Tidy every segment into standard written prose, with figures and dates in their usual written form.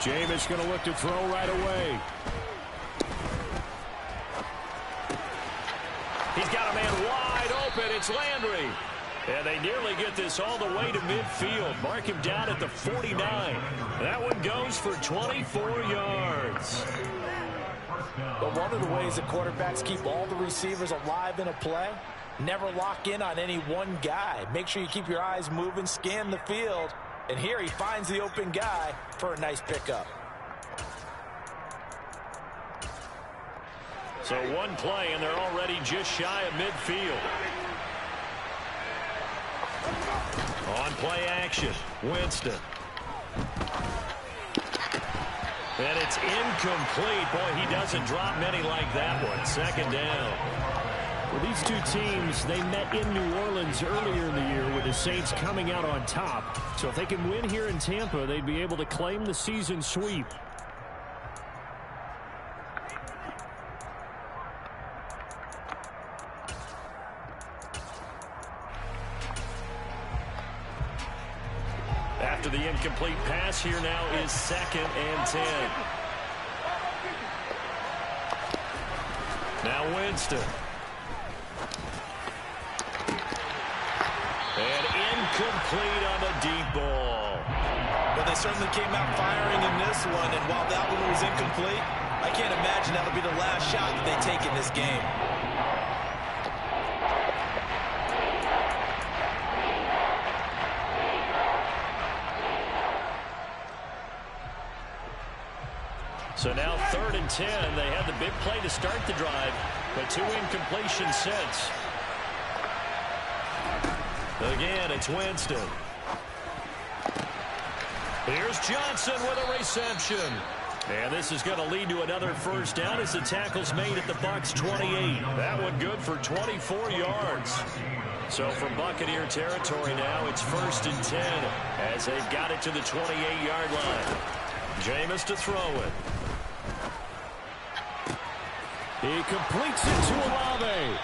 Jameis going to look to throw right away. He's got a man wide open. It's Landry. And they nearly get this all the way to midfield. Mark him down at the 49. That one goes for 24 yards. But one of the ways that quarterbacks keep all the receivers alive in a play, never lock in on any one guy. Make sure you keep your eyes moving, scan the field. And here he finds the open guy for a nice pickup. So one play, and they're already just shy of midfield. On play action, Winston. And it's incomplete. Boy, he doesn't drop many like that one. Second down. Well, these two teams, they met in New Orleans earlier in the year with the Saints coming out on top. So if they can win here in Tampa, they'd be able to claim the season sweep. After the incomplete pass, here now is 2nd and 10. Now Winston. And incomplete on the deep ball. Well, they certainly came out firing in this one, and while that one was incomplete, I can't imagine that'll be the last shot that they take in this game. So now 3rd and 10. They had the big play to start the drive, but 2 incompletions since. Again, it's Winston. Here's Johnson with a reception. And this is going to lead to another first down as the tackle's made at the Bucs 28. That one good for 24 yards. So from Buccaneer territory now, it's 1st and 10 as they've got it to the 28-yard line. Jameis to throw it. He completes it to Olave.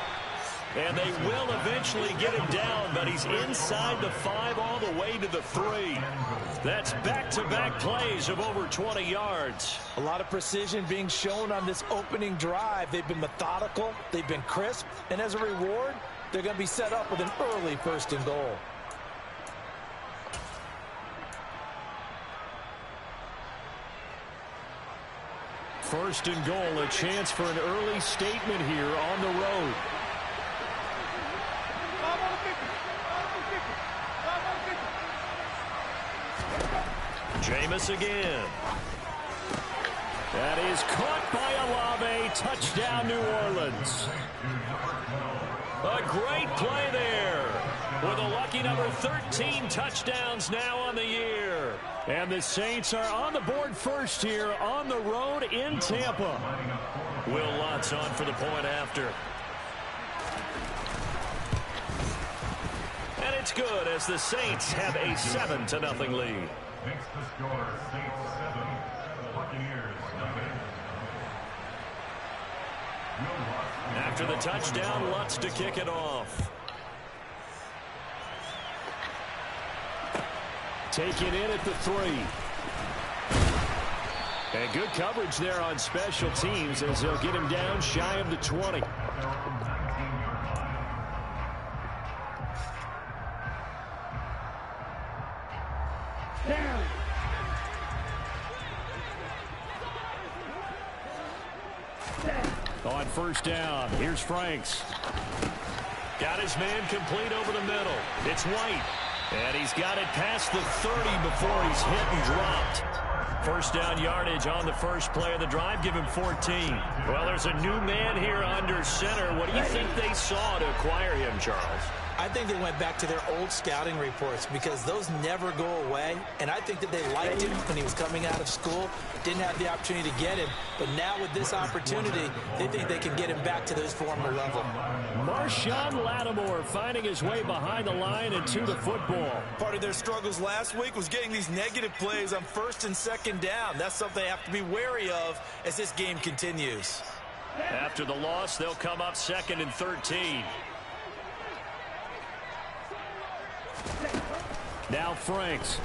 And they will eventually get him down, but he's inside the 5 all the way to the 3. That's back-to-back plays of over 20 yards. A lot of precision being shown on this opening drive. They've been methodical, they've been crisp, and as a reward, they're going to be set up with an early 1st and goal. First and goal, a chance for an early statement here on the road. Jameis again. That is caught by Olave. Touchdown, New Orleans. A great play there. With a lucky number 13 touchdowns now on the year. And the Saints are on the board first here on the road in Tampa. Will Lutz on for the point after. And it's good as the Saints have a 7-0 lead. Makes the score Saints 7, Buccaneers nothing. After the touchdown, Lutz to kick it off. Taken in at the 3. And good coverage there on special teams as they'll get him down shy of the 20. On first down, here's Franks. Got his man complete over the middle. It's White. And he's got it past the 30 before he's hit and dropped. First down yardage on the first play of the drive. Give him 14. Well, there's a new man here under center. What do you think they saw to acquire him, Charles? I think they went back to their old scouting reports because those never go away. And I think that they liked him when he was coming out of school. Didn't have the opportunity to get him. But now with this opportunity, they think they can get him back to this former level. Marshawn Lattimore finding his way behind the line and to the football. Part of their struggles last week was getting these negative plays on 1st and 2nd down. That's something they have to be wary of as this game continues. After the loss, they'll come up 2nd and 13. Now Franks.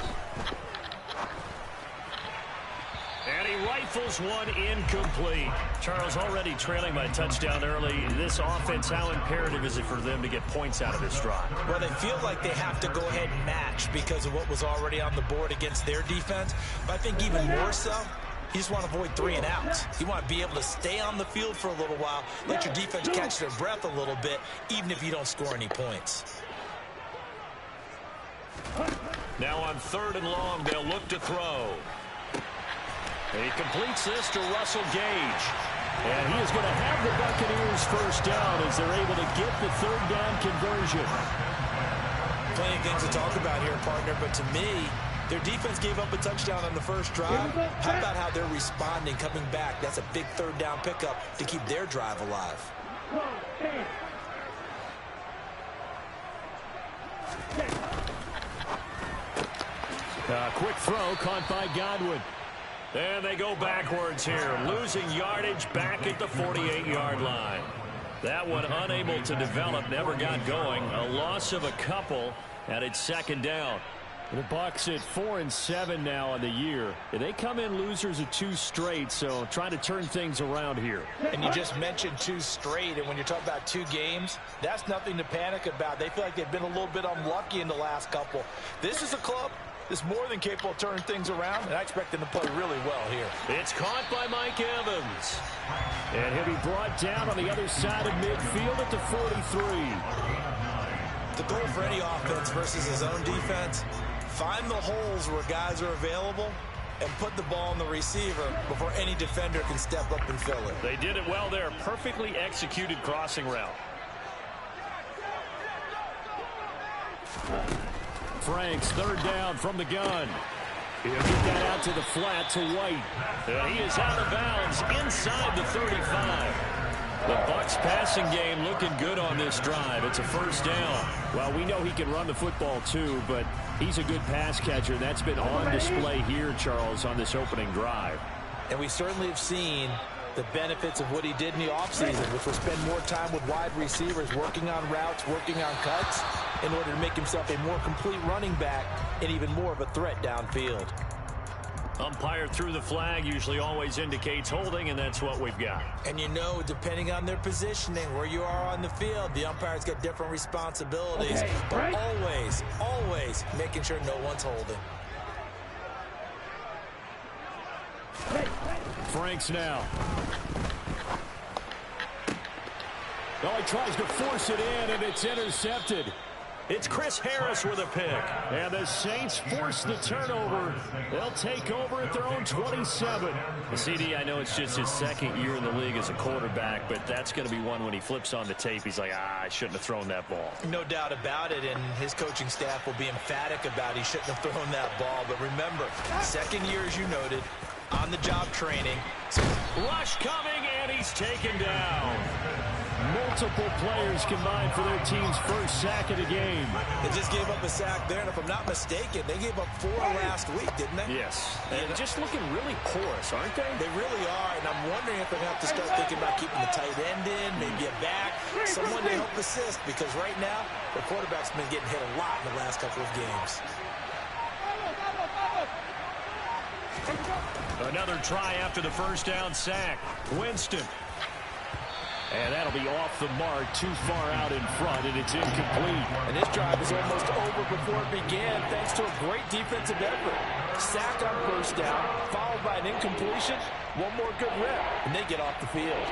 And he rifles one incomplete. Charles, already trailing by a touchdown early. This offense, how imperative is it for them to get points out of this drive? Well, they feel like they have to go ahead and match because of what was already on the board against their defense. But I think even more so, you just want to avoid 3 and outs. You want to be able to stay on the field for a little while, let your defense catch their breath a little bit, even if you don't score any points. Now on 3rd and long, they'll look to throw. He completes this to Russell Gage. And he is going to have the Buccaneers first down as they're able to get the 3rd down conversion. Plenty of things to talk about here, partner, but to me, their defense gave up a touchdown on the first drive. How about how they're responding, coming back? That's a big 3rd down pickup to keep their drive alive. Quick throw caught by Godwin. And they go backwards here, losing yardage back at the 48-yard line. That one unable to develop, never got going. A loss of a couple, and it's 2nd down. The Bucs at 4-7 now on the year. They come in losers of 2 straight, so trying to turn things around here. And you just mentioned 2 straight, and when you're talking about 2 games, that's nothing to panic about. They feel like they've been a little bit unlucky in the last couple. This is a club that's more than capable of turning things around, and I expect them to play really well here. It's caught by Mike Evans. And he'll be brought down on the other side of midfield at the 43. The goal for any offense versus his own defense, find the holes where guys are available and put the ball on the receiver before any defender can step up and fill it. They did it well there. Perfectly executed crossing route. Franks, 3rd down from the gun. He'll get that out to the flat to White. And he is out of bounds inside the 35. The Bucs passing game looking good on this drive. It's a 1st down. Well, we know he can run the football too, but he's a good pass catcher. That's been on display here, Charles, on this opening drive. And we certainly have seen the benefits of what he did in the offseason, which was spend more time with wide receivers, working on routes, working on cuts, in order to make himself a more complete running back and even more of a threat downfield. Umpire threw the flag, usually always indicates holding, and that's what we've got. And you know, depending on their positioning, where you are on the field, the umpire's got different responsibilities. But always making sure no one's holding. Franks now. Oh, he tries to force it in, and it's intercepted. It's Chris Harris with a pick. And the Saints force the turnover. They'll take over at their own 27. The CD, I know it's just his 2nd year in the league as a quarterback, but that's going to be one when he flips on the tape. He's like, I shouldn't have thrown that ball. No doubt about it, and his coaching staff will be emphatic about he shouldn't have thrown that ball. But remember, 2nd year, as you noted, on-the-job training. Rush coming, and he's taken down. Multiple players combined for their team's 1st sack of the game. They just gave up a sack there, and if I'm not mistaken, they gave up 4 last week, didn't they? Yes. And just looking really porous, aren't they? They really are, and I'm wondering if they're going to have to start thinking about keeping the tight end in, maybe a back, someone to help assist, because right now, the quarterback's been getting hit a lot in the last couple of games. Another try after the 1st down sack. Winston. And that'll be off the mark, too far out in front, and it's incomplete. And this drive is almost over before it began, thanks to a great defensive effort. Sack on 1st down, followed by an incompletion, one more good rep, and they get off the field.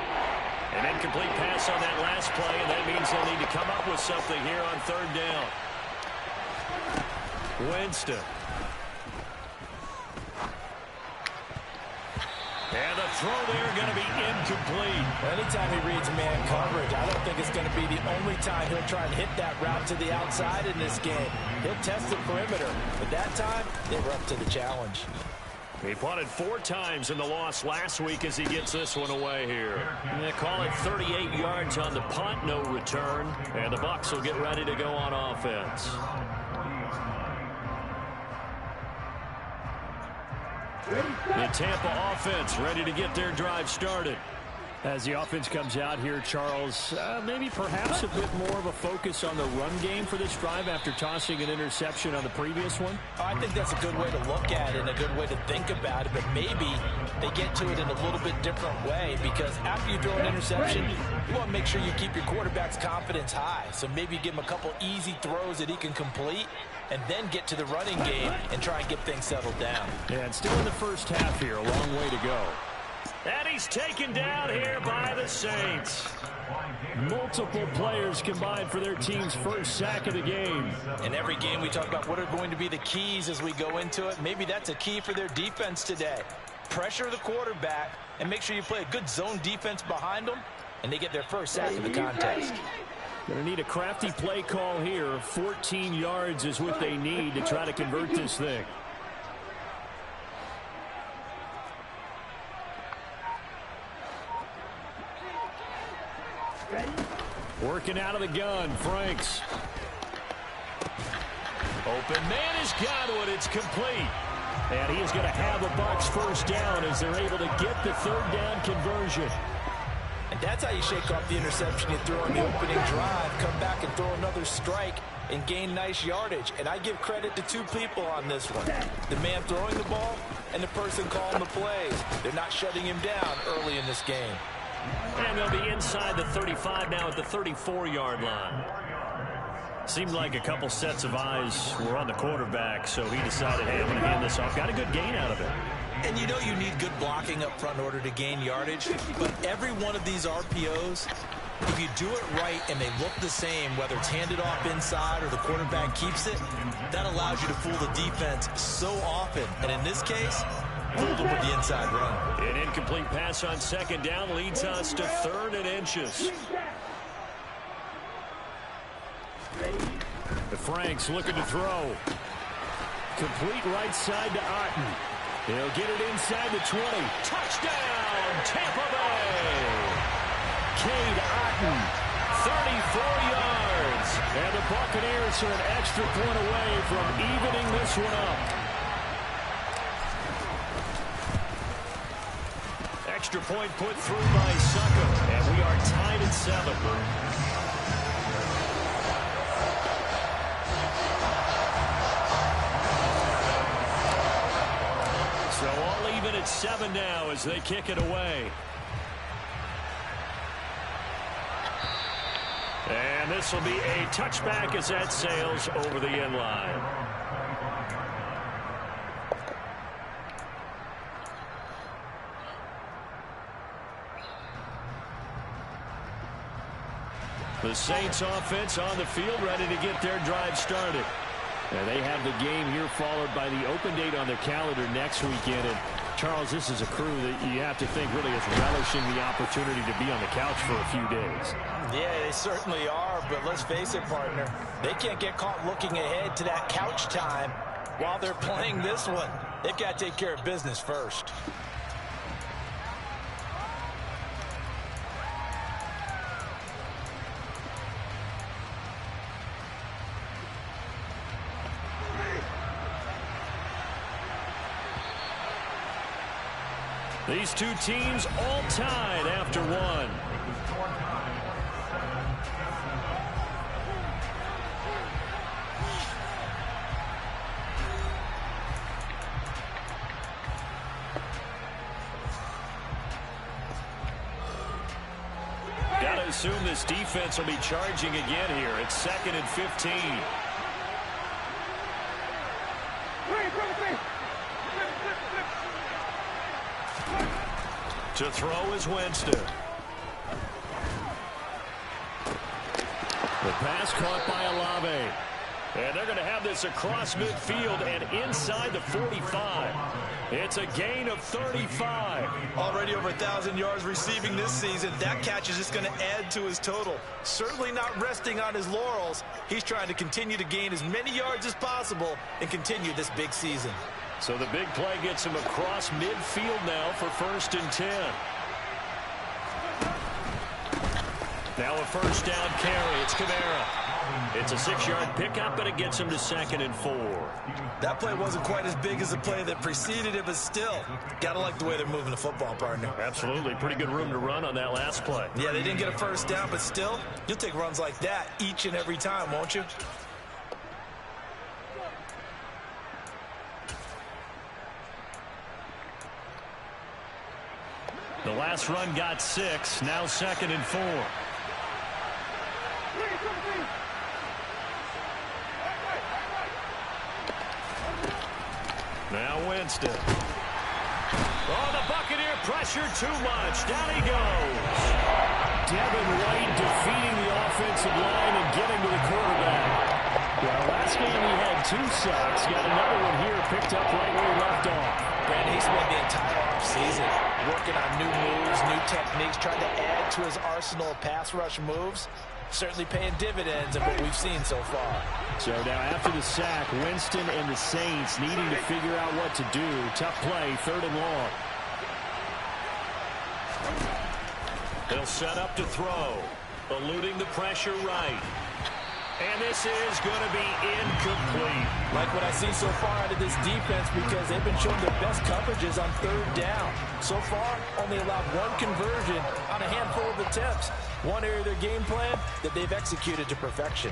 An incomplete pass on that last play, and that means they'll need to come up with something here on 3rd down. Winston. And the throw there going to be incomplete. Anytime he reads man coverage, I don't think it's going to be the only time he'll try and hit that route to the outside in this game. He'll test the perimeter, but that time, they were up to the challenge. He punted 4 times in the loss last week as he gets this one away here. And they call it 38 yards on the punt, no return. And the Bucs will get ready to go on offense. The Tampa offense ready to get their drive started. As the offense comes out here, Charles, maybe perhaps a bit more of a focus on the run game for this drive after tossing an interception on the previous one? I think that's a good way to look at it and a good way to think about it, but maybe they get to it in a little bit different way, because after you throw an interception, you want to make sure you keep your quarterback's confidence high. So maybe give him a couple easy throws that he can complete and then get to the running game and try and get things settled down. Yeah, and still in the first half here, a long way to go. And he's taken down here by the Saints. Multiple players combined for their team's first sack of the game. In every game we talk about what are going to be the keys as we go into it. Maybe that's a key for their defense today. Pressure the quarterback and make sure you play a good zone defense behind them, and they get their first sack of the contest. Going to need a crafty play call here. 14 yards is what they need to try to convert this thing. Working out of the gun, Franks. Open man has got one. It's complete. And he is going to have a Bucs first down as they're able to get the third down conversion. And that's how you shake off the interception you threw on the opening drive. Come back and throw another strike and gain nice yardage. And I give credit to two people on this one. The man throwing the ball and the person calling the plays. They're not shutting him down early in this game. And they'll be inside the 35 now at the 34-yard line. Seemed like a couple sets of eyes were on the quarterback, so he decided, hey, I'm going to hand this off. Got a good gain out of it. And you know you need good blocking up front in order to gain yardage, but every one of these RPOs, if you do it right and they look the same, whether it's handed off inside or the quarterback keeps it, that allows you to fool the defense so often. And in this case, fooled them with the inside run. An incomplete pass on second down leads us to 3rd and inches. The Franks looking to throw. Complete right side to Otten. He'll get it inside the 20. Touchdown, Tampa Bay! Cade Otten, 34 yards. And the Buccaneers are an extra point away from evening this one up. Extra point put through by Succo. And we are tied at 7. So all even at 7 now as they kick it away. And this will be a touchback as that sails over the end line. The Saints offense on the field ready to get their drive started. And they have the game here followed by the open date on their calendar next weekend. And Charles, this is a crew that you have to think really is relishing the opportunity to be on the couch for a few days. Yeah, they certainly are, but let's face it, partner. They can't get caught looking ahead to that couch time while they're playing this one. They've got to take care of business first. These two teams all tied after one. Got to assume this defense will be charging again here. It's 2nd and 15. To throw is Winston. The pass caught by Olave. And they're going to have this across midfield and inside the 45. It's a gain of 35. Already over 1,000 yards receiving this season. That catch is just going to add to his total. Certainly not resting on his laurels. He's trying to continue to gain as many yards as possible and continue this big season. So the big play gets him across midfield now for 1st and 10. Now a first down carry. It's Kamara. It's a 6-yard pickup, and it gets him to 2nd and 4. That play wasn't quite as big as the play that preceded it, but still, got to like the way they're moving the football, partner. Absolutely. Pretty good room to run on that last play. Yeah, they didn't get a first down, but still, you'll take runs like that each and every time, won't you? The last run got 6, now 2nd and 4. Now Winston. Oh, the Buccaneer pressure too much. Down he goes. Devin White defeating the offensive line and getting to the quarterback. Well, last game he had 2 sacks. Got another one here picked up right where he left off. Brandon, he spent the entire offseason working on new moves, new techniques, trying to add to his arsenal of pass rush moves. Certainly paying dividends in what we've seen so far. So now after the sack, Winston and the Saints needing to figure out what to do. Tough play, 3rd and long. They'll set up to throw. Eluding the pressure right. And this is going to be incomplete. Like what I see so far out of this defense, because they've been showing their best coverages on 3rd down. So far, only allowed 1 conversion on a handful of attempts. One area of their game plan that they've executed to perfection.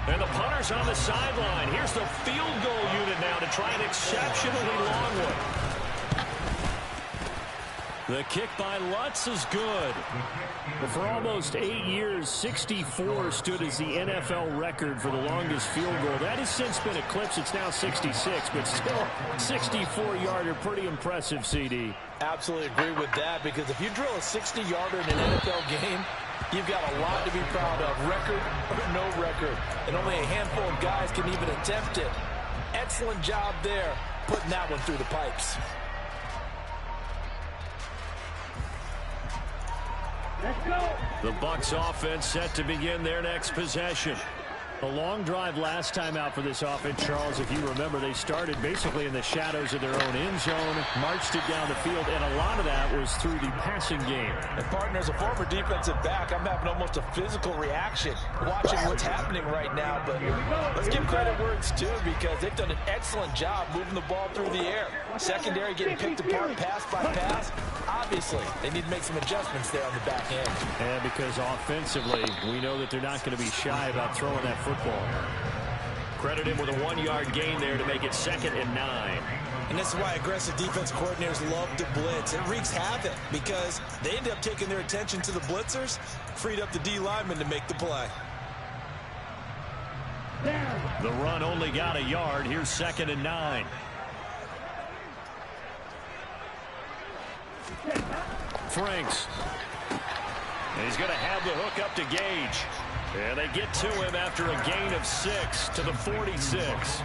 And the punter's on the sideline. Here's the field goal unit now to try an exceptionally long one. The kick by Lutz is good. But for almost 8 years, 64 stood as the NFL record for the longest field goal. That has since been eclipsed. It's now 66, but still 64-yarder. Pretty impressive, CD. Absolutely agree with that, because if you drill a 60-yarder in an NFL game, you've got a lot to be proud of, record or no record. And only a handful of guys can even attempt it. Excellent job there, putting that one through the pipes. The Bucs offense set to begin their next possession. A long drive last time out for this offense, Charles. If you remember, they started basically in the shadows of their own end zone, marched it down the field, and a lot of that was through the passing game. And partner, as a former defensive back, I'm having almost a physical reaction watching what's happening right now. But let's give credit where it's due, because they've done an excellent job moving the ball through the air. Secondary getting picked apart pass by pass. Obviously, they need to make some adjustments there on the back end. And because offensively, we know that they're not going to be shy about throwing that football. Credit him with a 1-yard gain there to make it 2nd and 9. And this is why aggressive defense coordinators love to blitz. It wreaks havoc because they end up taking their attention to the blitzers, freed up the D lineman to make the play. The run only got a yard. Here's 2nd and 9. Franks. And he's going to have the hook up to Gage. And they get to him after a gain of 6 to the 46.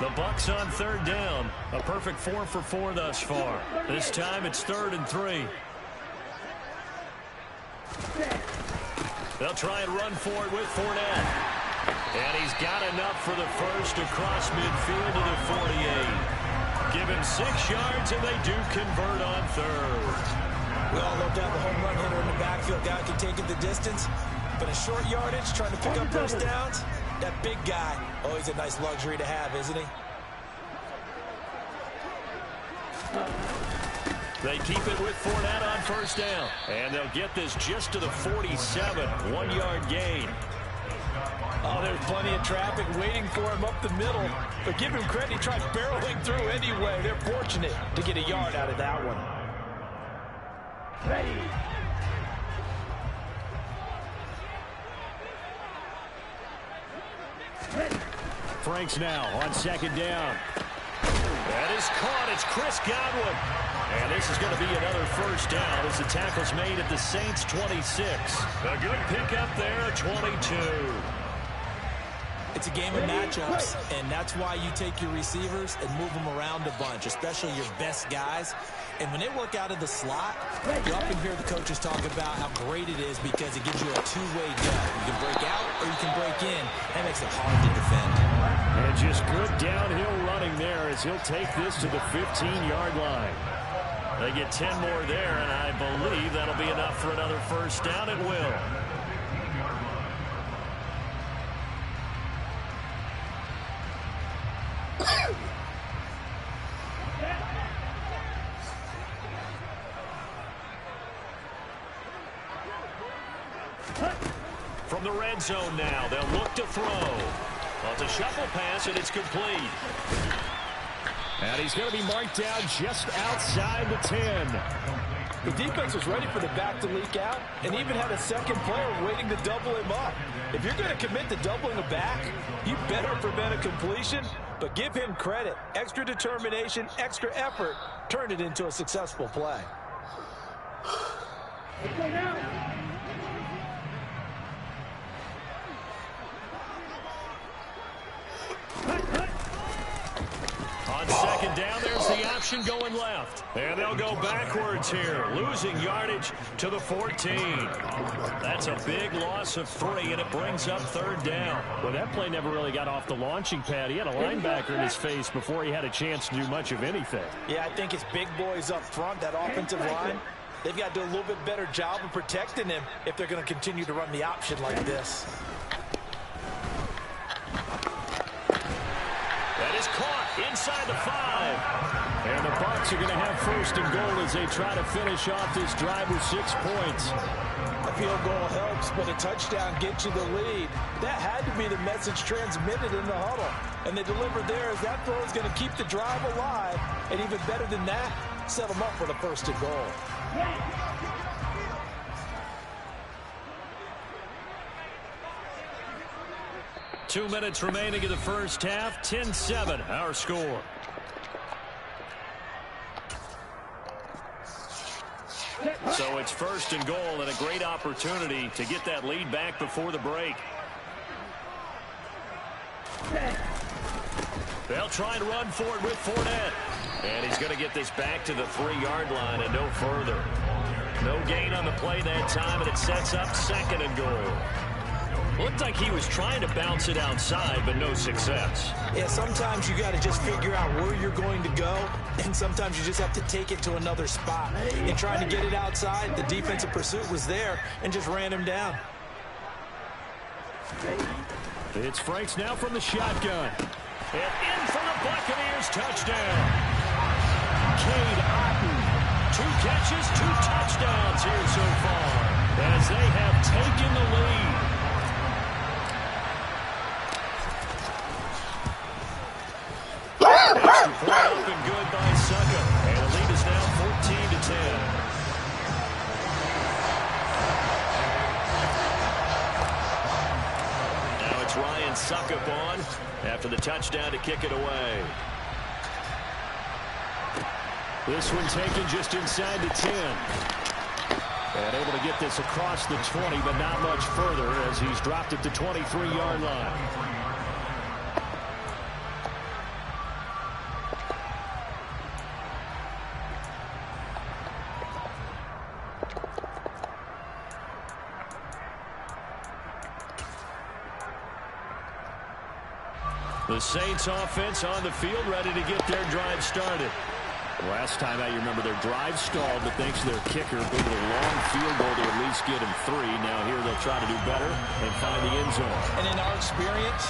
The Bucs on 3rd down. A perfect 4 for 4 thus far. This time it's 3rd and 3. They'll try and run for it with Fournette. And he's got enough for the first across midfield to the 48. Give him 6 yards, and they do convert on 3rd. We all love to have a home run hitter in the backfield. Guy can take it the distance. But a short yardage, trying to pick up first downs, that big guy, always a nice luxury to have, isn't he? They keep it with Fournette on first down. And they'll get this just to the 47. 1-yard gain. Oh, there's plenty of traffic waiting for him up the middle. But give him credit, he tried barreling through anyway. They're fortunate to get a yard out of that one. Ready. Franks now on 2nd down. That is caught. It's Chris Godwin. And this is going to be another first down as the tackle's made at the Saints' 26. A good pickup there at 22. It's a game of matchups, and that's why you take your receivers and move them around a bunch, especially your best guys. And when they work out of the slot, you often hear the coaches talk about how great it is because it gives you a two-way go. You can break out or you can break in. That makes it hard to defend. And just good downhill running there as he'll take this to the 15-yard line. They get 10 more there, and I believe that'll be enough for another first down. It will. From the red zone now, they'll look to throw. Well, it's a shuffle pass, and it's complete. And he's going to be marked down just outside the 10. The defense was ready for the back to leak out and even had a second player waiting to double him up. If you're going to commit to doubling a back, you better prevent a completion, but give him credit. Extra determination, extra effort, turned it into a successful play. On second down, there's the option going left. And they'll go backwards here, losing yardage to the 14. That's a big loss of 3, and it brings up third down. Well, that play never really got off the launching pad. He had a linebacker in his face before he had a chance to do much of anything. Yeah, I think it's big boys up front, that offensive line. They've got to do a little bit better job of protecting him if they're going to continue to run the option like this. That is caught inside the 5. And the Bucs are going to have first and goal as they try to finish off this drive with 6 points. A field goal helps, but a touchdown gets you the lead. That had to be the message transmitted in the huddle. And they delivered there as that throw is going to keep the drive alive. And even better than that, set them up for the first and goal. 2 minutes remaining in the first half. 10-7, our score. So it's first and goal and a great opportunity to get that lead back before the break. They'll try and run for it with Fournette. And he's going to get this back to the 3-yard line and no further. No gain on the play that time, and it sets up second and goal. Looked like he was trying to bounce it outside, but no success. Yeah, sometimes you got to just figure out where you're going to go, and sometimes you just have to take it to another spot. In trying to get it outside, the defensive pursuit was there and just ran him down. It's Franks now from the shotgun. And in for the Buccaneers, touchdown. Cade Otton, 2 catches, 2 touchdowns here so far as they have taken the lead. Extra point up and good by Suckup. And the lead is now 14-10. Now it's Ryan Suckup on after the touchdown to kick it away. This one taken just inside the 10. And able to get this across the 20, but not much further as he's dropped it to 23-yard line. The Saints offense on the field ready to get their drive started. Last time out, you remember their drive stalled, but thanks to their kicker being a long field goal to at least get him 3. Now here they'll try to do better and find the end zone. And in our experience,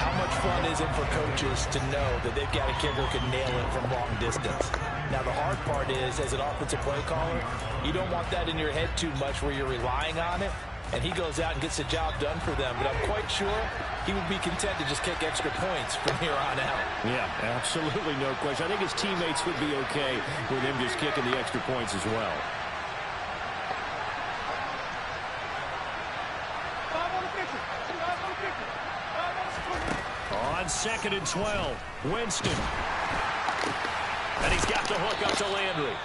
how much fun is it for coaches to know that they've got a kicker who can nail it from long distance? Now the hard part is, as an offensive play caller, you don't want that in your head too much where you're relying on it. And he goes out and gets the job done for them. But I'm quite sure he would be content to just kick extra points from here on out. Yeah, absolutely no question. I think his teammates would be okay with him just kicking the extra points as well. On 2nd and 12, Winston. And he's got the hook up to Landry.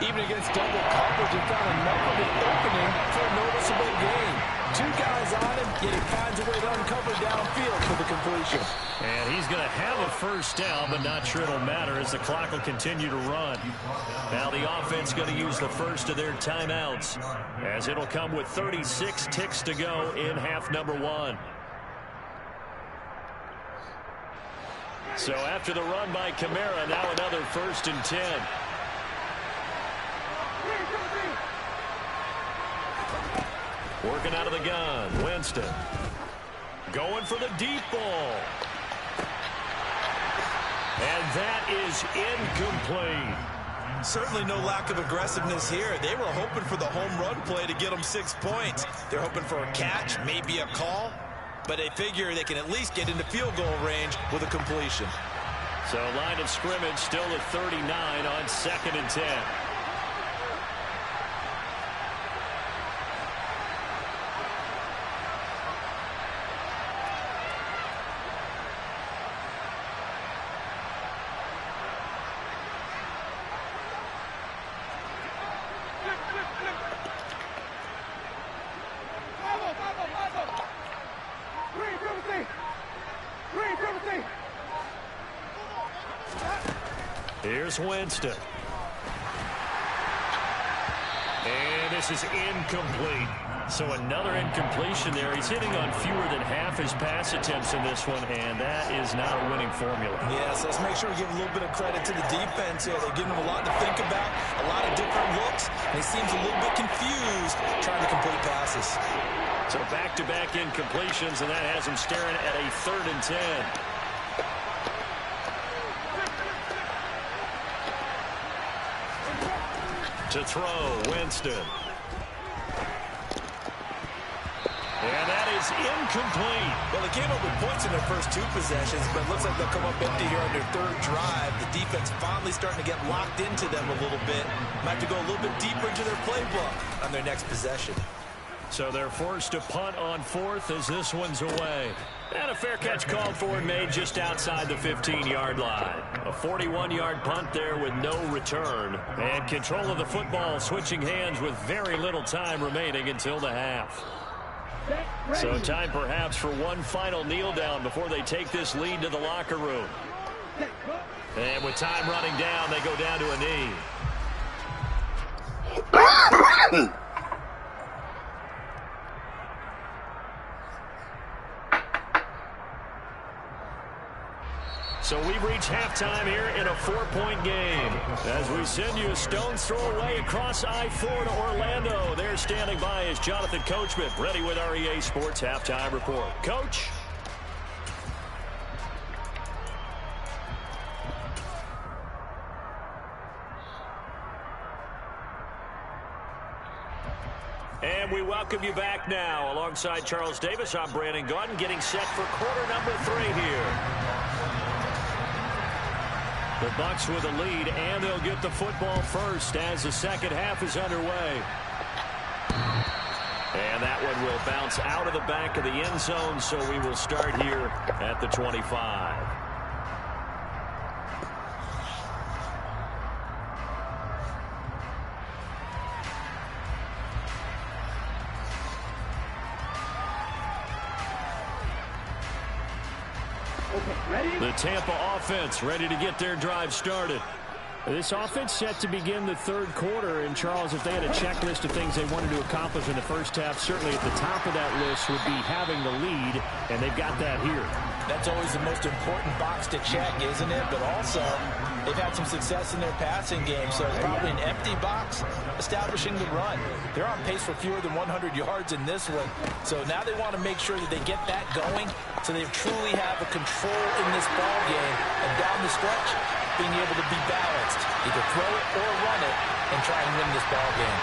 Even against double coverage, he found enough of an opening for a noticeable gain. Two guys on him, yet he finds a way to uncover downfield for the completion. And he's going to have a first down, but not sure it'll matter as the clock will continue to run. Now the offense going to use the first of their timeouts, as it'll come with 36 ticks to go in half number one. So after the run by Kamara, now another 1st and 10. Working out of the gun, Winston. Going for the deep ball. And that is incomplete. Certainly no lack of aggressiveness here. They were hoping for the home run play to get them 6 points. They're hoping for a catch, maybe a call. But they figure they can at least get into field goal range with a completion. So line of scrimmage still at 39 on 2nd and 10. Here's Winston. And this is incomplete. So another incompletion there. He's hitting on fewer than half his pass attempts in this one, and that is not a winning formula. Yes, let's make sure we give a little bit of credit to the defense here. They're giving him a lot to think about, a lot of different looks, and he seems a little bit confused trying to complete passes. So back-to-back incompletions, and that has him staring at a 3rd and 10. To throw, Winston. And that is incomplete. Well, they came up with points in their first 2 possessions, but it looks like they'll come up empty here on their 3rd drive. The defense finally starting to get locked into them a little bit. Might have to go a little bit deeper into their playbook on their next possession. So they're forced to punt on 4th as this one's away. And a fair catch called for and made just outside the 15-yard line. A 41-yard punt there with no return. And control of the football switching hands with very little time remaining until the half. So time perhaps for one final kneel down before they take this lead to the locker room. And with time running down, they go down to a knee. So we've reached halftime here in a 4-point game. As we send you a stone's throw away across I-4 to Orlando. There standing by is Jonathan Coachman, ready with our EA Sports Halftime Report. Coach? And we welcome you back now. Alongside Charles Davis, I'm Brandon Gaudin, getting set for quarter number 3 here. The Bucs with a lead, and they'll get the football first as the second half is underway. And that one will bounce out of the back of the end zone, so we will start here at the 25. The Tampa offense ready to get their drive started. This offense set to begin the 3rd quarter. And, Charles, if they had a checklist of things they wanted to accomplish in the first half, certainly at the top of that list would be having the lead, and they've got that here. That's always the most important box to check, isn't it? But also, they've had some success in their passing game, so probably an empty box establishing the run. They're on pace for fewer than 100 yards in this one, so now they want to make sure that they get that going so they truly have a control in this ball game, and down the stretch, being able to be balanced, either throw it or run it, and try and win this ball game.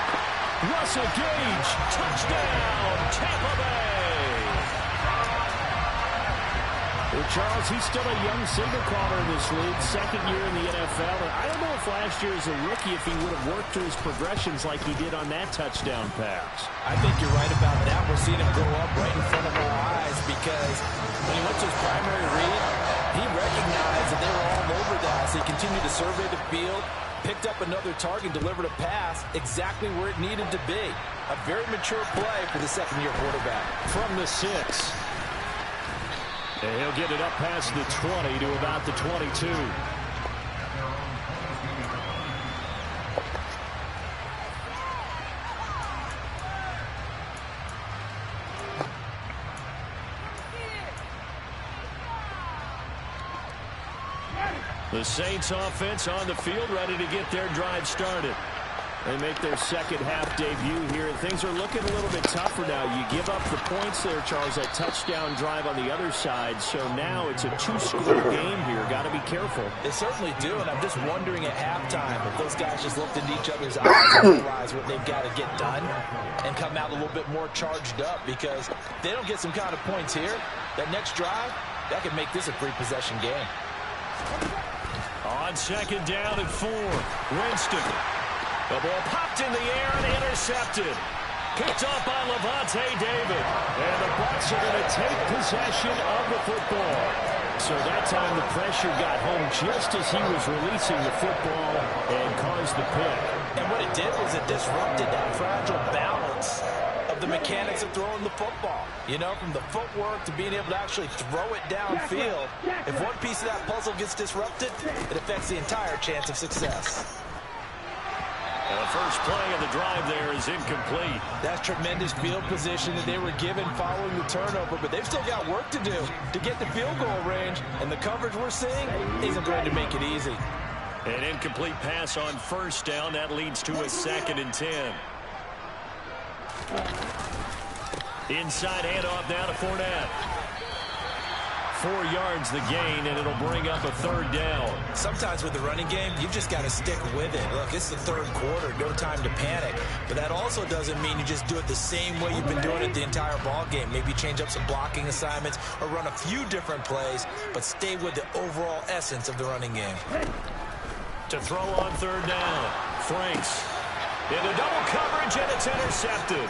Russell Gage, touchdown, Tampa Bay. Well, Charles, he's still a young signal caller in this league, 2nd year in the NFL. And I don't know if last year as a rookie, if he would have worked through his progressions like he did on that touchdown pass. I think you're right about that. We're seeing him grow up right in front of our eyes because when he went to his primary read, he recognized that they were all over that. So he continued to survey the field, Picked up another target, delivered a pass exactly where it needed to be. A very mature play for the second-year quarterback. From the 6. And he'll get it up past the 20 to about the 22. The Saints offense on the field, ready to get their drive started. They make their second half debut here, and things are looking a little bit tougher now. You give up the points there, Charles, that touchdown drive on the other side. So now it's a 2-score game here. Got to be careful. They certainly do, and I'm just wondering at halftime if those guys just looked into each other's eyes and realize what they've got to get done and come out a little bit more charged up, because if they don't get some kind of points here, that next drive, that could make this a 3-possession game. On second down and 4, Winston. The ball popped in the air and intercepted. Picked up by Levante David. And the Bucs are going to take possession of the football. So that time the pressure got home just as he was releasing the football and caused the pick. And what it did was it disrupted that fragile balance of the mechanics of throwing the football. You know, from the footwork to being able to actually throw it downfield. If one piece of that puzzle gets disrupted, it affects the entire chance of success. The first play of the drive there is incomplete. That's tremendous field position that they were given following the turnover, but they've still got work to do to get the field goal range, and the coverage we're seeing isn't going to make it easy. An incomplete pass on first down. That leads to a 2nd and 10. Inside handoff now to Fournette. 4 yards the gain, and it'll bring up a 3rd down. Sometimes with the running game, you've just got to stick with it. Look, it's the 3rd quarter, no time to panic. But that also doesn't mean you just do it the same way you've been doing it the entire ball game. Maybe change up some blocking assignments or run a few different plays, but stay with the overall essence of the running game. To throw on 3rd down, Franks. Into double coverage, and it's intercepted.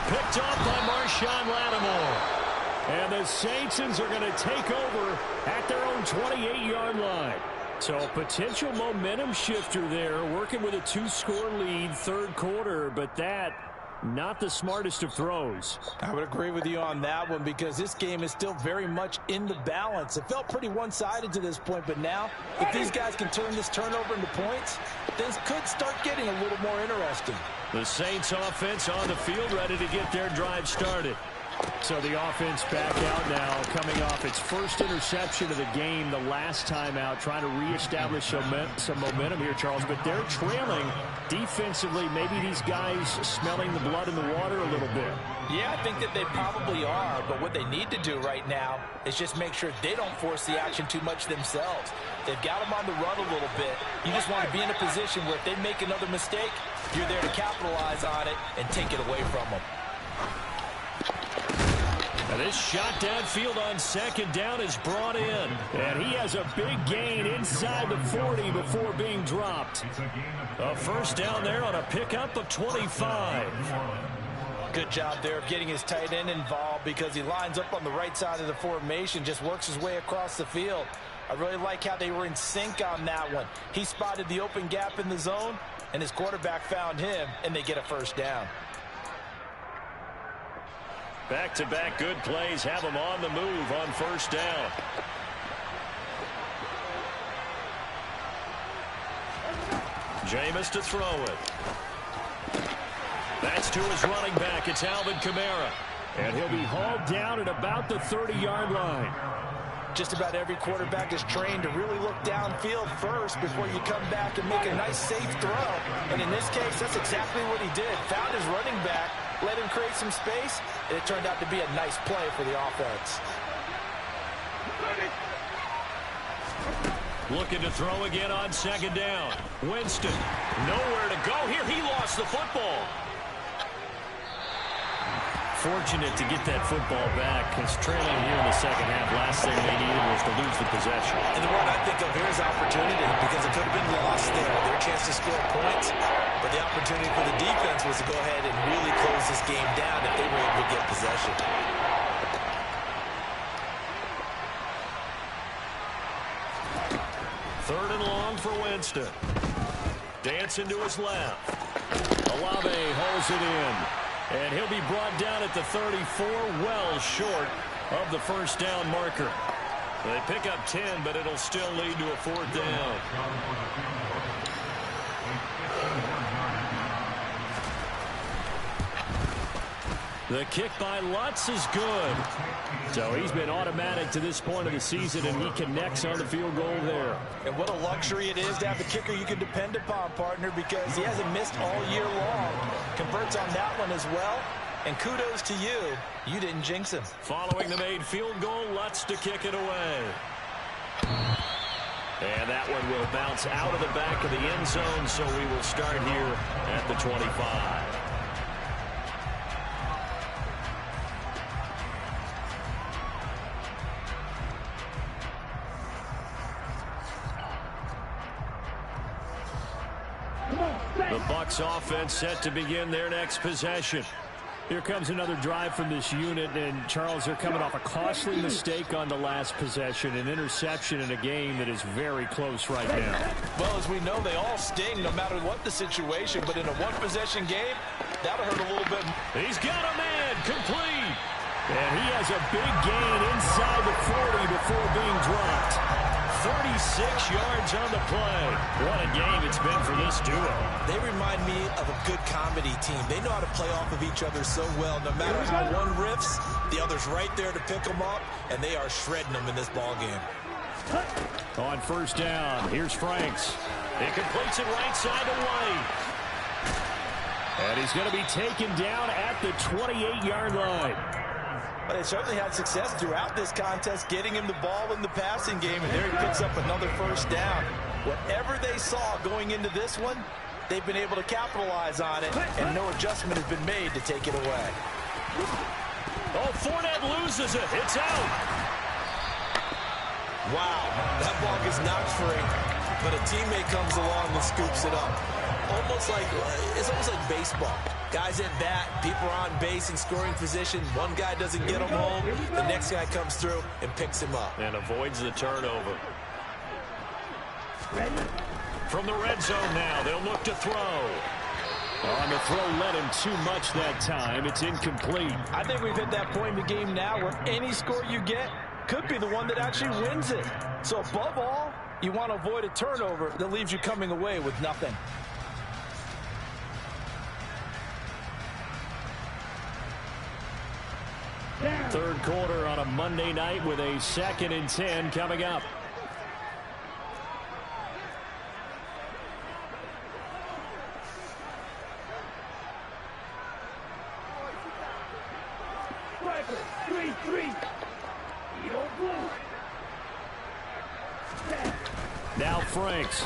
Picked off by Marshawn Lattimore. And the Saints are going to take over at their own 28-yard line. So a potential momentum shifter there, working with a 2-score lead, 3rd quarter, but that not the smartest of throws. I would agree with you on that one, because this game is still very much in the balance. It felt pretty one-sided to this point, but now if these guys can turn this turnover into points, things could start getting a little more interesting. The Saints offense on the field, ready to get their drive started. So the offense back out now, coming off its first interception of the game the last time out, trying to reestablish some momentum here, Charles. But they're trailing defensively. Maybe these guys smelling the blood in the water a little bit. Yeah, I think that they probably are. But what they need to do right now is just make sure they don't force the action too much themselves. They've got them on the run a little bit. You just want to be in a position where if they make another mistake, you're there to capitalize on it and take it away from them. And this shot downfield on 2nd down is brought in. And he has a big gain inside the 40 before being dropped. A 1st down there on a pickup of 25. Good job there of getting his tight end involved, because he lines up on the right side of the formation, just works his way across the field. I really like how they were in sync on that one. He spotted the open gap in the zone, and his quarterback found him, and they get a 1st down. Back-to-back good plays have them on the move on 1st down. Jameis to throw it. That's to his running back. It's Alvin Kamara. And he'll be hauled down at about the 30-yard line. Just about every quarterback is trained to really look downfield first before you come back and make a nice, safe throw. And in this case, that's exactly what he did. Found his running back, let him create some space, and it turned out to be a nice play for the offense. Looking to throw again on 2nd down. Winston, nowhere to go here. He lost the football. Fortunate to get that football back, because trailing here in the 2nd half, last thing they needed was to lose the possession. And the word I think of here is opportunity, because it could have been lost there. Their chance to score points, but the opportunity for the defense was to go ahead and really close this game down if they were able to get possession. Third and long for Winston. Dancing to his left. Olave holds it in. And he'll be brought down at the 34, well short of the first down marker. They pick up 10, but it'll still lead to a fourth down. The kick by Lutz is good. So he's been automatic to this point of the season, and he connects on the field goal there. And what a luxury it is to have a kicker you can depend upon, partner, because he hasn't missed all year long. Converts on that one as well. And kudos to you. You didn't jinx him. Following the made field goal, Lutz to kick it away. And that one will bounce out of the back of the end zone, so we will start here at the 25. The Bucs offense set to begin their next possession. Here comes another drive from this unit, and Charles, they're coming off a costly mistake on the last possession, an interception in a game that is very close right now. Well, as we know, they all sting no matter what the situation, but in a one-possession game, that'll hurt a little bit. He's got a man, complete. And he has a big gain inside the 40 before being dropped. 36 yards on the play. What a game it's been for this duo. They remind me of a good comedy team. They know how to play off of each other so well. No matter how one riffs, the other's right there to pick them up, and they are shredding them in this ball game. On first down, here's Franks. He completes it right side to White. And he's going to be taken down at the 28-yard line. But they certainly had success throughout this contest, getting him the ball in the passing game, and there he picks up another first down. Whatever they saw going into this one, they've been able to capitalize on it, and no adjustment has been made to take it away. Oh, Fournette loses it. It's out. Wow, that ball gets knocked free, but a teammate comes along and scoops it up. It's almost like baseball. Guys at bat, people are on base in scoring position. One guy doesn't get him home. The next guy comes through and picks him up. And avoids the turnover. From the red zone now, they'll look to throw. On the throw, led him too much that time. It's incomplete. I think we've hit that point in the game now where any score you get could be the one that actually wins it. So above all, you want to avoid a turnover that leaves you coming away with nothing. Third quarter on a Monday night with a 2nd and 10 coming up. Now Franks.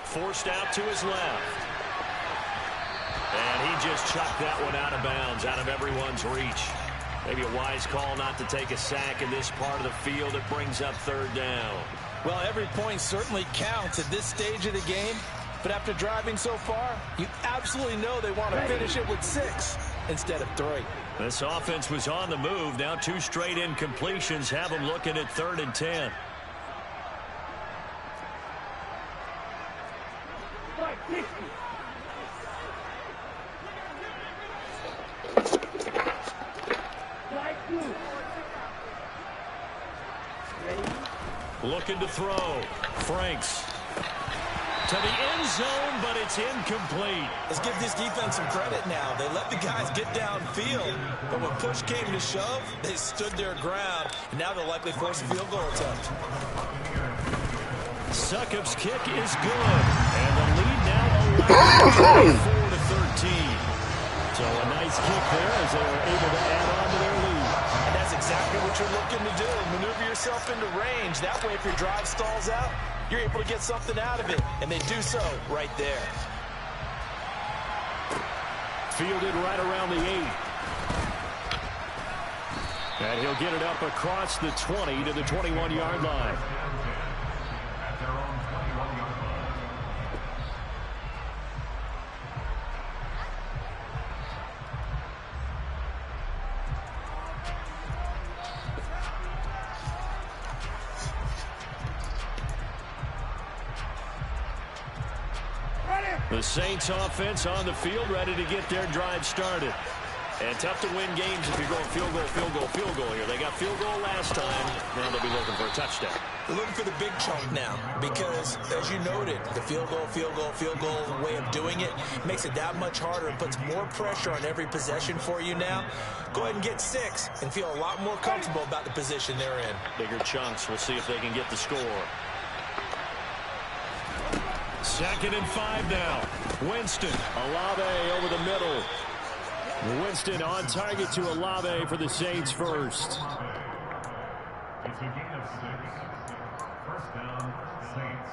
Forced out to his left. And he just chucked that one out of bounds, out of everyone's reach. Maybe a wise call not to take a sack in this part of the field. It brings up third down. Well, every point certainly counts at this stage of the game. But after driving so far, you absolutely know they want to finish it with 6 instead of 3. This offense was on the move. Now 2 straight incompletions have them looking at 3rd and 10. Looking to throw. Franks to the end zone, but it's incomplete. Let's give this defense some credit now. They let the guys get downfield, but when push came to shove, they stood their ground, and now they'll likely force a field goal attempt. Succop's kick is good, and the lead now 11-13. So a nice kick there as they were able to add on to their lead. And that's exactly what you're looking to do. Maneuver yourself into range. That way, if your drive stalls out, you're able to get something out of it. And they do so right there. Fielded right around the 8. And he'll get it up across the 20 to the 21-yard line. At their own 21-yard line. The Saints offense on the field, ready to get their drive started. And tough to win games if you're going field goal, field goal, field goal here. They got field goal last time. Now they'll be looking for a touchdown. They're looking for the big chunk now because, as you noted, the field goal, field goal, field goal way of doing it makes it that much harder and puts more pressure on every possession for you now. Go ahead and get 6 and feel a lot more comfortable about the position they're in. Bigger chunks. We'll see if they can get the score. 2nd and 5 now. Winston, Olave over the middle. Winston on target to Olave for the Saints first. It's a gain of 6. First down, Saints.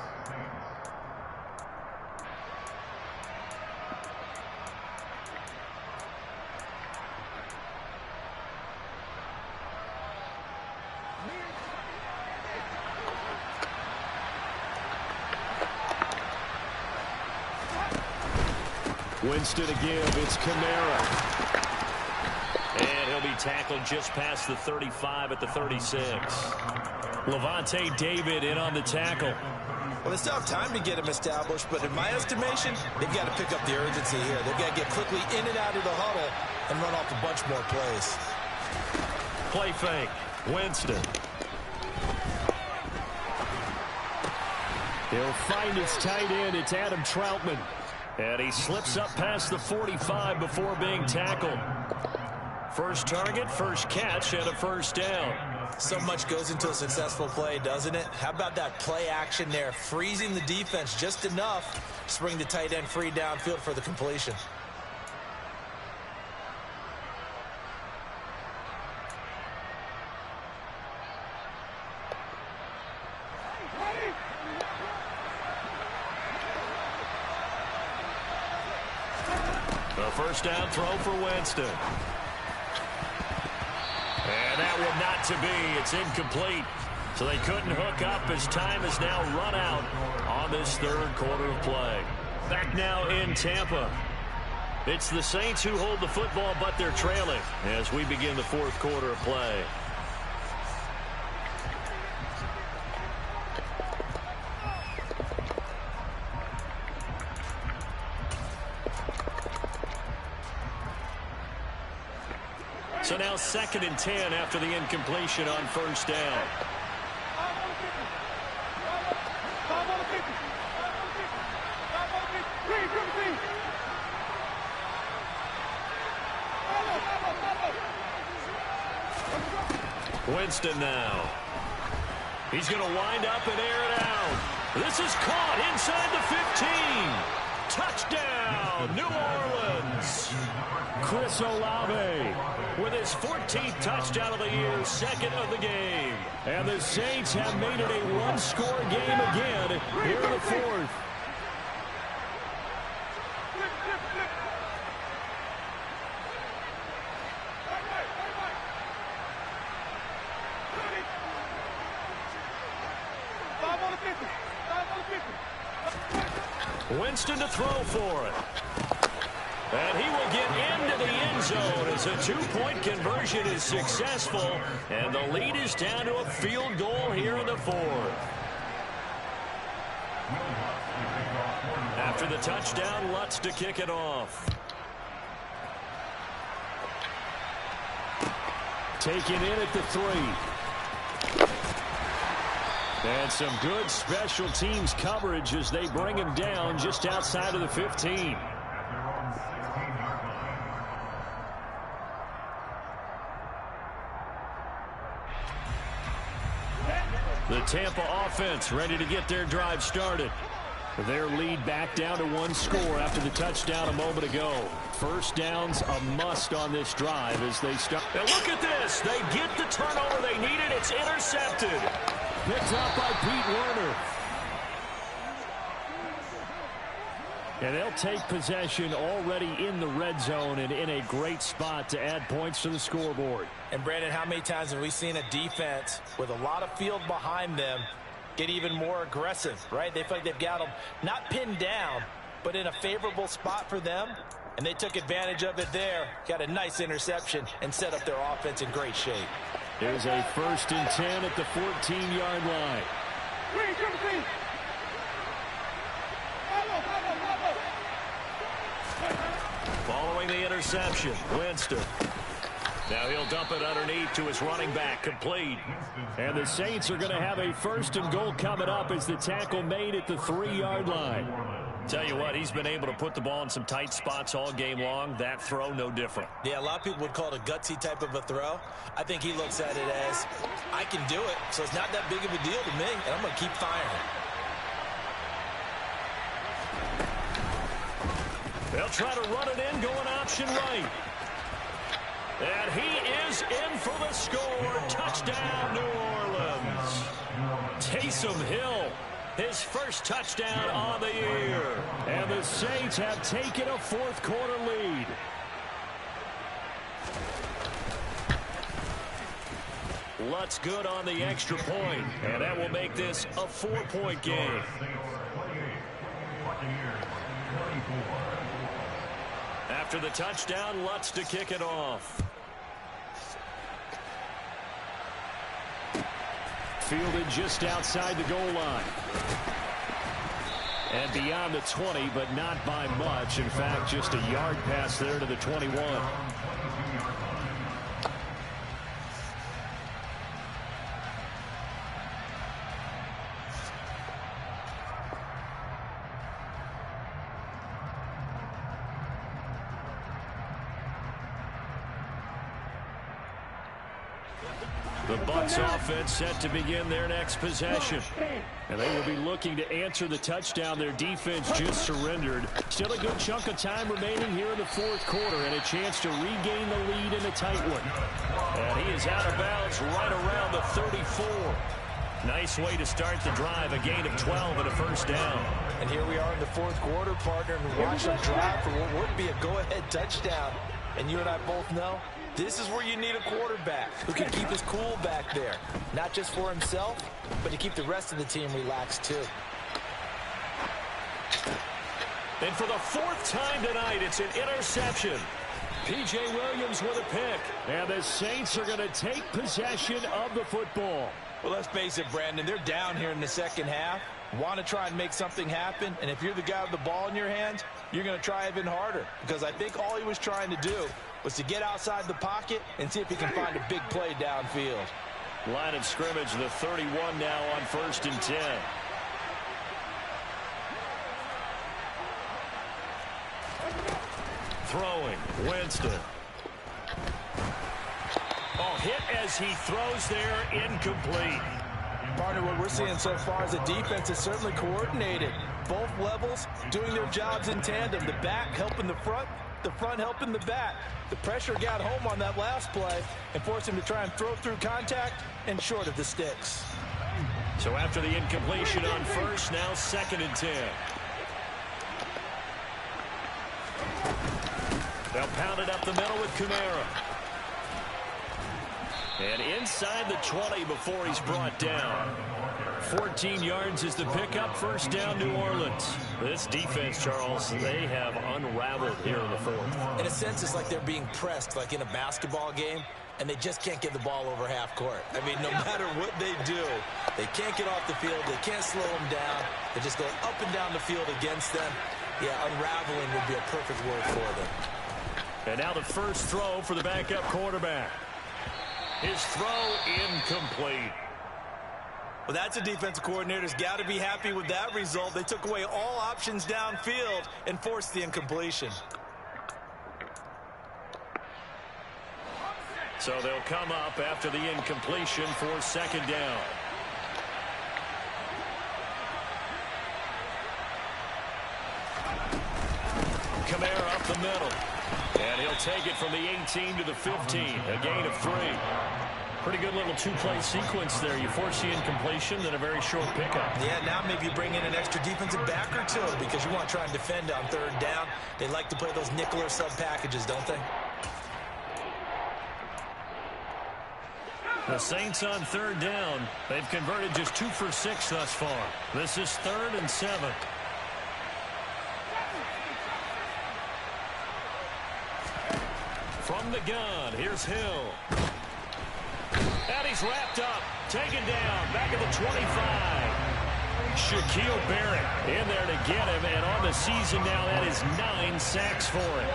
Winston to give. It's Kamara. And he'll be tackled just past the 35 at the 36. Levante David in on the tackle. Well, they still have time to get him established, but in my estimation, they've got to pick up the urgency here. They've got to get quickly in and out of the huddle and run off a bunch more plays. Play fake. Winston. He'll find his tight end. It's Adam Troutman. And he slips up past the 45 before being tackled. First target, first catch, and a first down. So much goes into a successful play, doesn't it? How about that play action there? Freezing the defense just enough to bring the tight end free downfield for the completion. A first down throw for Winston. And that one not to be. It's incomplete. So they couldn't hook up as time has now run out on this 3rd quarter of play. Back now in Tampa. It's the Saints who hold the football, but they're trailing as we begin the 4th quarter of play. So now 2nd and 10 after the incompletion on first down. Winston now. He's going to wind up and air it out. This is caught inside the 15. Touchdown, New Orleans. Chris Olave with his 14th touchdown of the year, 2nd of the game. And the Saints have made it a one-score game again here in the 4th. Winston to throw for it. And he will get into the end zone as a 2-point conversion is successful. And the lead is down to a field goal here in the 4th. After the touchdown, Lutz to kick it off. Taken in at the 3. And some good special teams coverage as they bring him down just outside of the 15. The Tampa offense ready to get their drive started. Their lead back down to 1 score after the touchdown a moment ago. First down's a must on this drive as they start. Now look at this. They get the turnover they needed. It's intercepted. Picked up by Pete Werner. And they'll take possession already in the red zone and in a great spot to add points to the scoreboard. And Brandon, how many times have we seen a defense with a lot of field behind them get even more aggressive, right? They feel like they've got them not pinned down, but in a favorable spot for them. And they took advantage of it there. Got a nice interception and set up their offense in great shape. There's a 1st and 10 at the 14-yard line. interception. Winston. Now he'll dump it underneath to his running back. Complete. And the Saints are going to have a 1st and goal coming up as the tackle made at the 3-yard line. Tell you what, he's been able to put the ball in some tight spots all game long. That throw, no different. Yeah, a lot of people would call it a gutsy type of a throw. I think he looks at it as, I can do it, so it's not that big of a deal to me, and I'm going to keep firing. They'll try to run it in, going option right. And he is in for the score. Touchdown, New Orleans. Taysom Hill, his first touchdown on the year. And the Saints have taken a 4th quarter lead. Lutz good on the extra point, and that will make this a 4-point game. After the touchdown, Lutz to kick it off. Fielded just outside the goal line. And beyond the 20, but not by much. In fact, just a yard pass there to the 21. The Bucs offense set to begin their next possession. And they will be looking to answer the touchdown their defense just surrendered. Still a good chunk of time remaining here in the 4th quarter and a chance to regain the lead in a tight one. And he is out of bounds right around the 34. Nice way to start the drive, a gain of 12 and a 1st down. And here we are in the 4th quarter, partner, and watch them drive for what would be a go-ahead touchdown. And you and I both know this is where you need a quarterback who can keep his cool back there. Not just for himself, but to keep the rest of the team relaxed too. And for the 4th time tonight, it's an interception. P.J. Williams with a pick. And the Saints are going to take possession of the football. Well, let's face it, Brandon, they're down here in the 2nd half. Want to try and make something happen, and if you're the guy with the ball in your hands, you're going to try even harder, because I think all he was trying to do was to get outside the pocket and see if he can find a big play downfield. Line of scrimmage, the 31 now on 1st and 10. Throwing, Winston. Oh, hit as he throws there, incomplete. Partner, what we're seeing so far is a defense that's certainly coordinated. Both levels doing their jobs in tandem. The back helping the front helping the back. The pressure got home on that last play and forced him to try and throw through contact and short of the sticks. So after the incompletion on 1st, now 2nd and 10. They'll pound it up the middle with Kamara. And inside the 20 before he's brought down. 14 yards is the pickup. 1st down, New Orleans. This defense, Charles, they have unraveled here in the 4th. In a sense, it's like they're being pressed like in a basketball game, and they just can't get the ball over half court. I mean, no matter what they do, they can't get off the field. They can't slow them down. They just go up and down the field against them. Yeah, unraveling would be a perfect word for them. And now the first throw for the backup quarterback. His throw incomplete. Well, that's a defensive coordinator's got to be happy with that result. They took away all options downfield and forced the incompletion. So they'll come up after the incompletion for 2nd down. Kamara up the middle. And he'll take it from the 18 to the 15. A gain of 3. Pretty good little 2-play sequence there. You force the incompletion, then a very short pickup. Yeah, now maybe you bring in an extra defensive back or two because you want to try and defend on 3rd down. They like to play those nickel or sub packages, don't they? The Saints on 3rd down. They've converted just 2 for 6 thus far. This is 3rd and 7. From the gun, here's Hill. And he's wrapped up, taken down, back at the 25. Shaquille Barrett in there to get him, and on the season now, that is 9 sacks for him.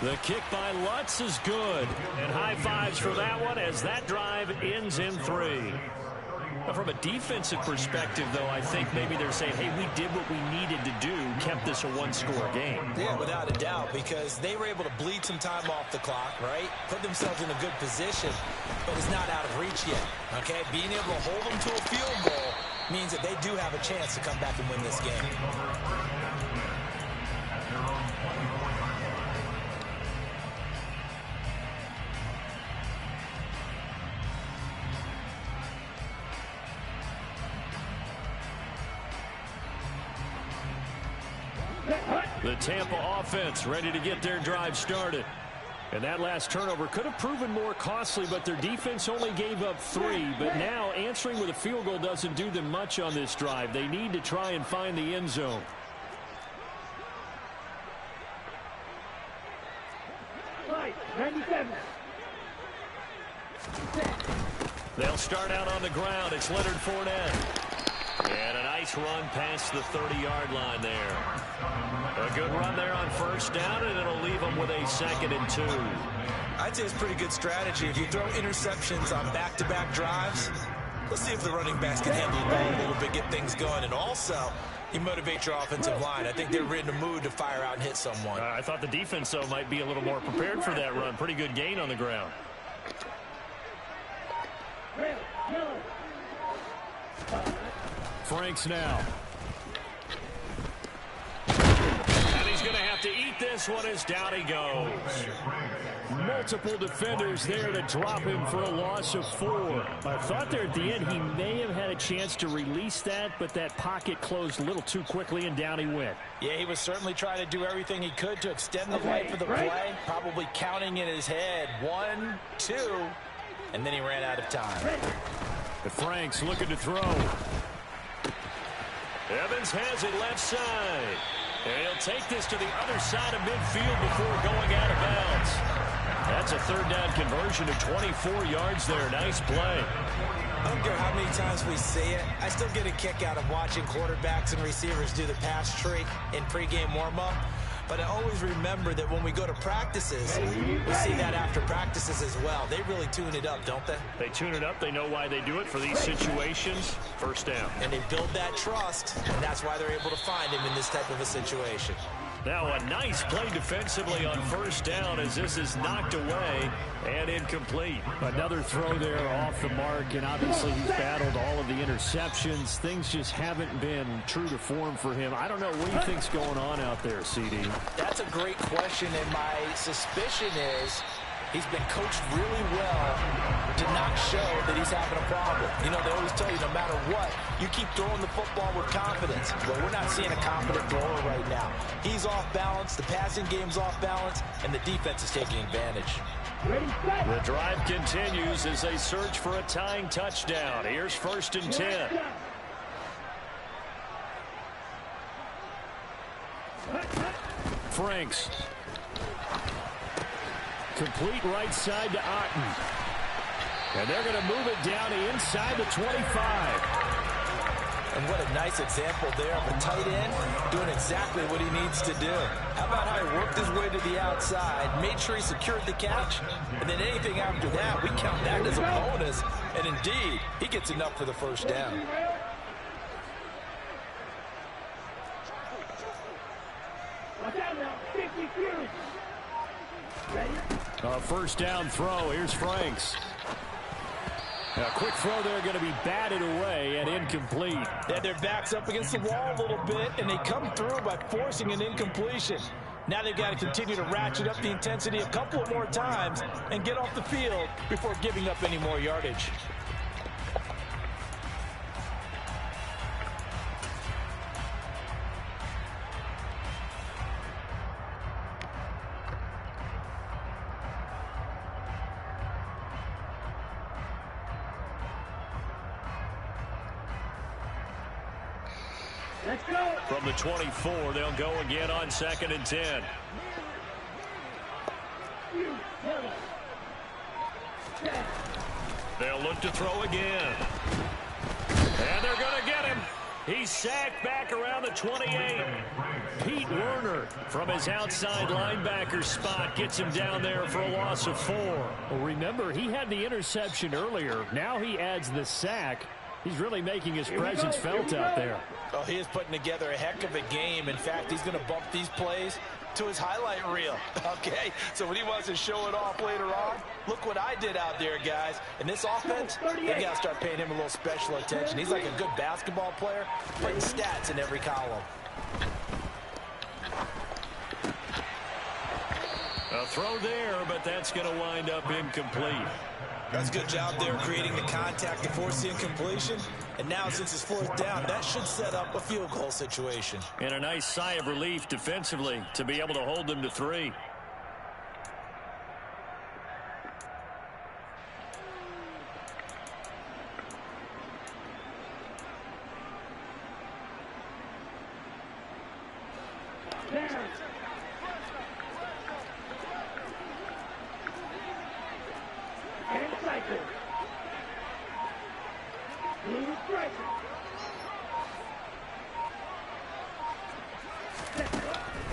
The kick by Lutz is good. And high fives for that one as that drive ends in 3. From a defensive perspective, though, I think maybe they're saying, hey, we did what we needed to do, kept this a one-score game. Yeah, without a doubt, because they were able to bleed some time off the clock, right? Put themselves in a good position, but it's not out of reach yet, okay? Being able to hold them to a field goal means that they do have a chance to come back and win this game. The Tampa offense ready to get their drive started. And that last turnover could have proven more costly, but their defense only gave up 3. But now answering with a field goal doesn't do them much on this drive. They need to try and find the end zone. They'll start out on the ground. It's Leonard Fournette. And a nice run past the 30-yard line there. A good run there on first down, and it'll leave them with a 2nd and 2. I'd say it's pretty good strategy. If you throw interceptions on back-to-back drives, let's see if the running backs can handle the ball a little bit, get things going. And also, you motivate your offensive line. I think they're in the mood to fire out and hit someone. I thought the defense, though, might be a little more prepared for that run. Pretty good gain on the ground. Franks now. And he's going to have to eat this one as down he goes. Multiple defenders there to drop him for a loss of 4. I thought there at the end he may have had a chance to release that, but that pocket closed a little too quickly and down he went. Yeah, he was certainly trying to do everything he could to extend the life of the play, probably counting in his head 1, 2, and then he ran out of time. The Franks looking to throw. Evans has it left side. And he'll take this to the other side of midfield before going out of bounds. That's a 3rd down conversion to 24 yards there. Nice play. I don't care how many times we see it. I still get a kick out of watching quarterbacks and receivers do the pass trick in pregame warm-up. But I always remember that when we go to practices, we see that after practices as well. They really tune it up, don't they? They tune it up. They know why they do it for these situations. First down. And they build that trust, and that's why they're able to find him in this type of a situation. Now a nice play defensively on first down as this is knocked away and incomplete. Another throw there off the mark, and obviously he's battled all of the interceptions. Things just haven't been true to form for him. I don't know. What do you think's going on out there, CD? That's a great question, and my suspicion is he's been coached really well to not show that he's having a problem. You know, they always tell you no matter what, you keep throwing the football with confidence. But we're not seeing a confident thrower right now. He's off balance, the passing game's off balance, and the defense is taking advantage. The drive continues as they search for a tying touchdown. Here's 1st and 10. Franks. Complete right side to Otten. And they're going to move it down to inside the 25. And what a nice example there of a tight end doing exactly what he needs to do. How about how he worked his way to the outside, made sure he secured the catch, and then anything after that, we count that as a bonus. And indeed, he gets enough for the first down. A first down throw. Here's Franks. A quick throw there going to be batted away and incomplete. They had their backs up against the wall a little bit, and they come through by forcing an incompletion. Now they've got to continue to ratchet up the intensity a couple of more times and get off the field before giving up any more yardage. From the 24, they'll go again on 2nd and 10. They'll look to throw again. And they're going to get him. He's sacked back around the 28. Pete Werner from his outside linebacker spot gets him down there for a loss of 4. Well, remember, he had the interception earlier. Now he adds the sack. He's really making his presence felt out there. Oh, he is putting together a heck of a game. In fact, he's going to bump these plays to his highlight reel. Okay, so when he wants to show it off later on, look what I did out there, guys. And this offense, they got to start paying him a little special attention. He's like a good basketball player, putting stats in every column. A throw there, but that's going to wind up incomplete. That's a good job there creating the contact to force the incompletion. And now since it's 4th down, that should set up a field goal situation. And a nice sigh of relief defensively to be able to hold them to 3.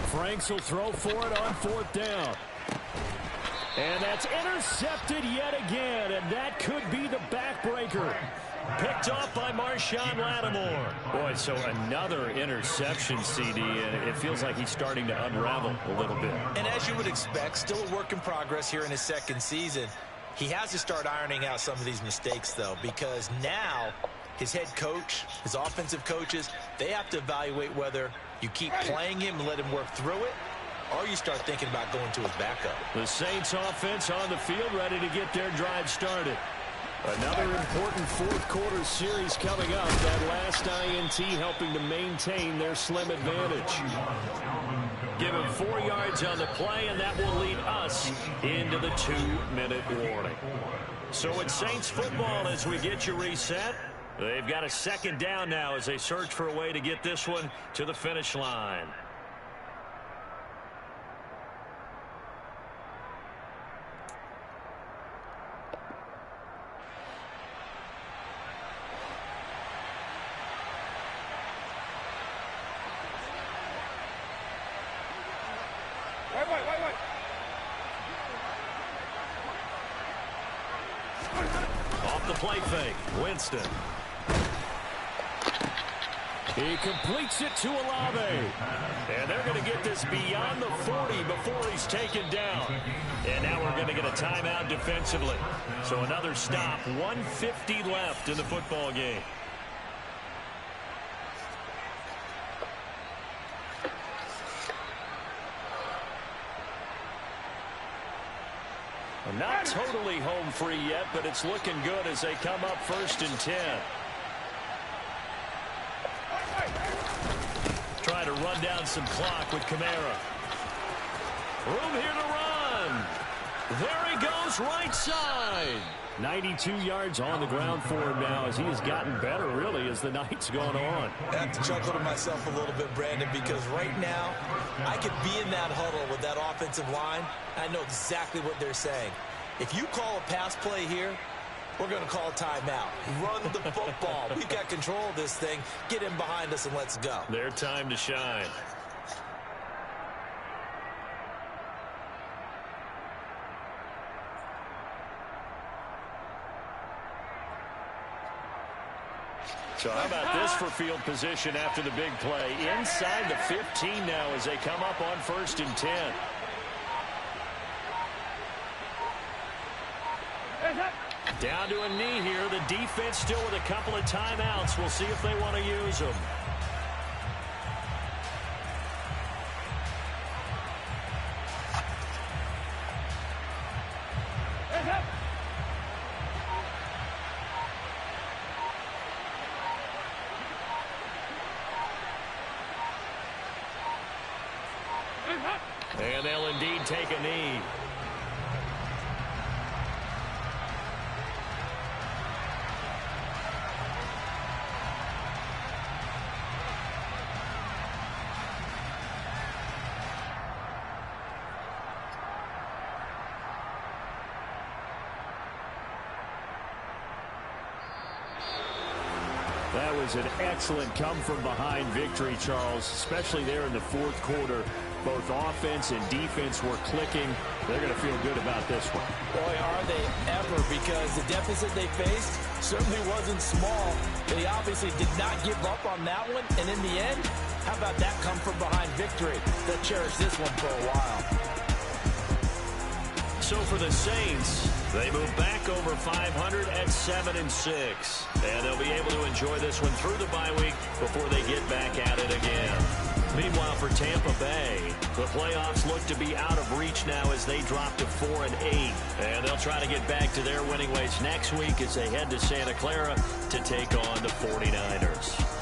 Franks will throw for it on 4th down. And that's intercepted yet again, and that could be the backbreaker. Picked off by Marshawn Lattimore. Boy, so another interception, CD, and it feels like he's starting to unravel a little bit. And as you would expect, still a work in progress here in his 2nd season. He has to start ironing out some of these mistakes, though, because now his head coach, his offensive coaches, they have to evaluate whether you keep playing him and let him work through it, or you start thinking about going to his backup. The Saints offense on the field ready to get their drive started. Another important 4th quarter series coming up. That last INT helping to maintain their slim advantage. Give him 4 yards on the play, and that will lead us into the 2-minute warning. So it's Saints football as we get you reset. They've got a 2nd down now as they search for a way to get this one to the finish line. Off the play fake, Winston. He completes it to Olave. And they're going to get this beyond the 40 before he's taken down. And now we're going to get a timeout defensively. So another stop, 1:50 left in the football game. Not totally home free yet, but it's looking good as they come up 1st and 10. Try to run down some clock with Kamara. Room here to run. There he goes, right side. 92 yards on the ground for him now as he has gotten better, really, as the night's gone on. I have to chuckle to myself a little bit, Brandon, because right now I could be in that huddle with that offensive line. I know exactly what they're saying. If you call a pass play here, we're going to call a timeout. Run the football. We've got control of this thing. Get him behind us and let's go. Their time to shine. So how about this for field position after the big play? Inside the 15 now as they come up on 1st and 10. Down to a knee here. The defense still with a couple of timeouts. We'll see if they want to use them. And they'll indeed take a knee. That was an excellent come-from-behind victory, Charles, especially there in the fourth quarter. Both offense and defense were clicking. They're going to feel good about this one. Boy, are they ever, because the deficit they faced certainly wasn't small. They obviously did not give up on that one, and in the end, how about that come-from-behind victory? They'll cherish this one for a while. So for the Saints, they move back over 500 at 7-6. And they'll be able to enjoy this one through the bye week before they get back at it again. Meanwhile, for Tampa Bay, the playoffs look to be out of reach now as they drop to 4-8. And they'll try to get back to their winning ways next week as they head to Santa Clara to take on the 49ers.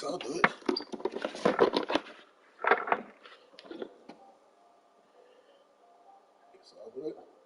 Guess I'll do it. Guess I'll do it.